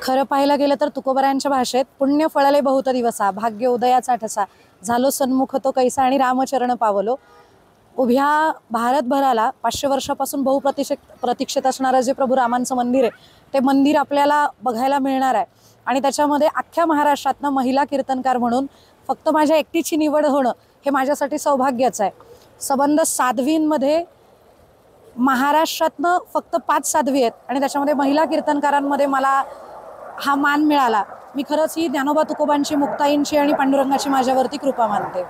खरं पाहायला गेलं तर तुकोबरायांच्या भाषेत पुण्य फळले बहुत दिवसा, भाग्य उदयाचा ठसा, झालो सन्मुख तो कैसा आणि रामचरण पावलो. उभ्या भारतभराला 500 वर्षापासून प्रतीक्षित असणारं जे प्रभू रामांचं मंदिर आहे, ते मंदिर आपल्याला बघायला मिळणार आहे. आणि त्याच्यामध्ये अख्ख्या महाराष्ट्रातनं महिला कीर्तनकार म्हणून फक्त माझ्या एकटीची निवड होणं हे माझ्यासाठी सौभाग्याचं आहे. सबंध साध्वींमध्ये महाराष्ट्रातनं फक्त 5 साध्वी आहेत आणि त्याच्यामध्ये महिला कीर्तनकारांमध्ये मला हा मान मिळाला. मी खरंच ही ज्ञानोबा तुकोबांची, मुक्ताईंची आणि पांडुरंगाची माझ्यावरती कृपा मानते.